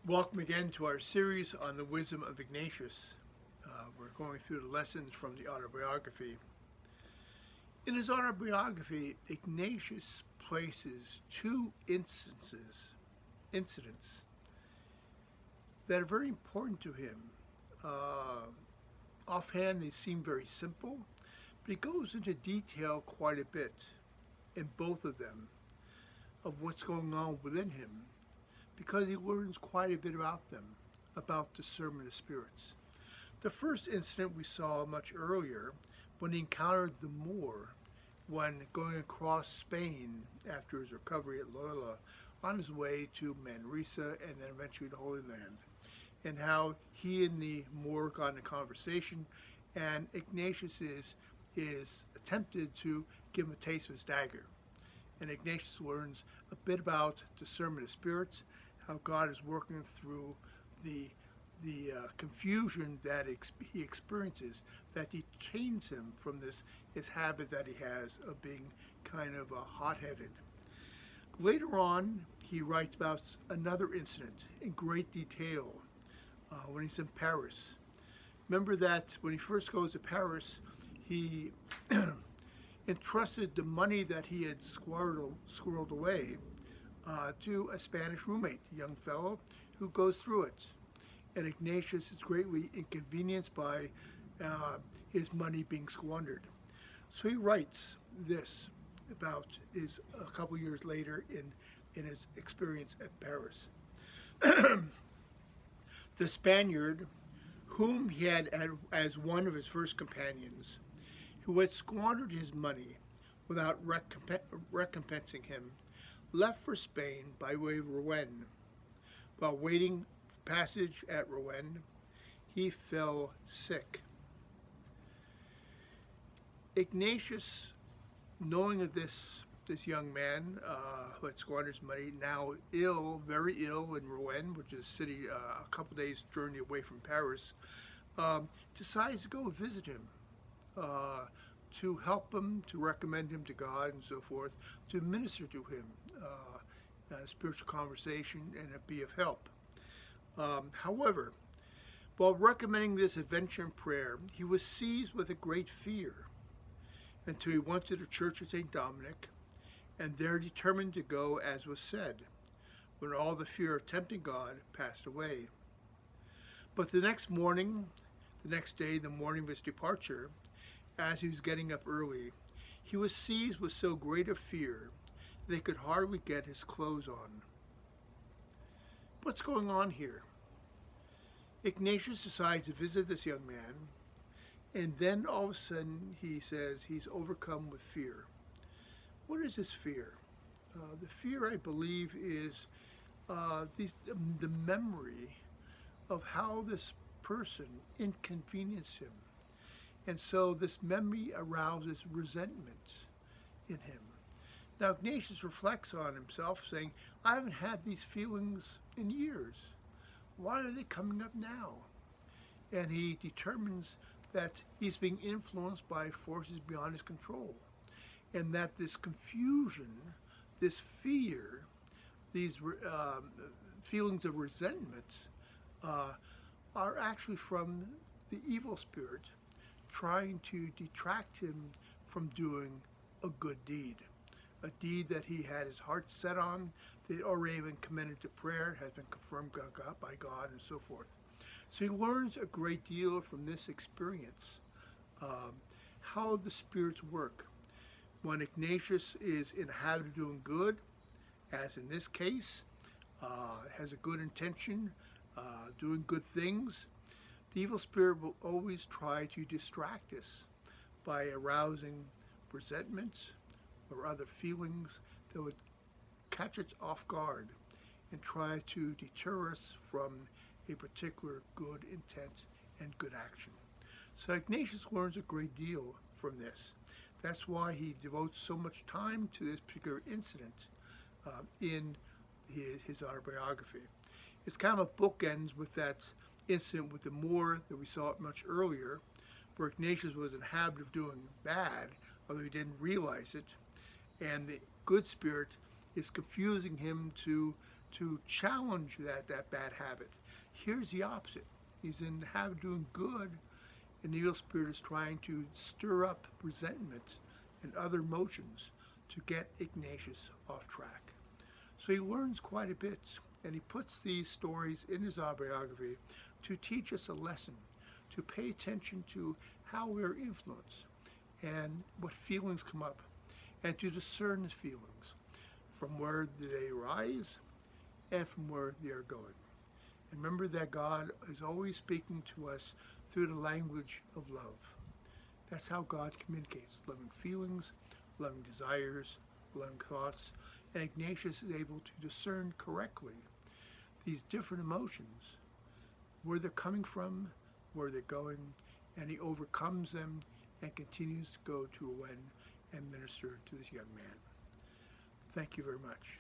Welcome again to our series on the wisdom of Ignatius. We're going through the lessons from the Autobiography. In his autobiography, Ignatius places two incidents that are very important to him. Offhand, they seem very simple, but he goes into detail quite a bit in both of them of what's going on within him, because he learns quite a bit about them, about discernment of spirits. The first incident we saw much earlier when he encountered the Moor when going across Spain after his recovery at Loyola on his way to Manresa and then eventually the Holy Land, and how he and the Moor got in a conversation, and Ignatius is attempted to give him a taste of his dagger. And Ignatius learns a bit about discernment of spirits, how God is working through the confusion that he experiences, that detains him from his habit that he has of being kind of hot-headed. Later on, he writes about another incident in great detail when he's in Paris. Remember that when he first goes to Paris, he entrusted the money that he had squirreled away to a Spanish roommate, a young fellow who goes through it. And Ignatius is greatly inconvenienced by his money being squandered. So he writes this about a couple years later in his experience at Paris. The Spaniard, whom he had as one of his first companions, who had squandered his money without recompensing him, left for Spain by way of Rouen. While waiting for passage at Rouen, he fell sick. Ignatius, knowing of this young man who had squandered his money, now ill, very ill in Rouen, which is a city a couple days' journey away from Paris, decides to go visit him, to help him, to recommend him to God and so forth, to minister to him, spiritual conversation, and be of help. However, while recommending this adventure in prayer, he was seized with a great fear until he went to the church of St. Dominic, and there determined to go as was said, when all the fear of tempting God passed away. But the next day, the morning of his departure, as he was getting up early, he was seized with so great a fear that he could hardly get his clothes on. What's going on here? Ignatius decides to visit this young man, and then all of a sudden he says he's overcome with fear. What is this fear? The fear, I believe, is the memory of how this person inconvenienced him. And so this memory arouses resentment in him. Now Ignatius reflects on himself, saying, I haven't had these feelings in years. Why are they coming up now? And he determines that he's being influenced by forces beyond his control, and that this confusion, this fear, these feelings of resentment are actually from the evil spirit trying to detract him from doing a good deed, a deed that he had his heart set on, that had already been commended to prayer, has been confirmed by God, and so forth. So he learns a great deal from this experience, how the spirits work. When Ignatius is in the habit of doing good, as in this case, has a good intention, doing good things, the evil spirit will always try to distract us by arousing resentment or other feelings that would catch us off guard and try to deter us from a particular good intent and good action. So Ignatius learns a great deal from this. That's why he devotes so much time to this particular incident in his autobiography. It's kind of a bookends with that incident with the Moor that we saw much earlier, where Ignatius was in the habit of doing bad, although he didn't realize it, and the good spirit is confusing him to to challenge that bad habit. Here's the opposite. He's in the habit of doing good, and the evil spirit is trying to stir up resentment and other emotions to get Ignatius off track. So he learns quite a bit, and he puts these stories in his autobiography to teach us a lesson, to pay attention to how we're influenced and what feelings come up, and to discern the feelings from where they rise and from where they are going. And remember that God is always speaking to us through the language of love. That's how God communicates, loving feelings, loving desires, loving thoughts. And Ignatius is able to discern correctly these different emotions, where they're coming from, where they're going, and he overcomes them and continues to go to Rouen and minister to this young man. Thank you very much.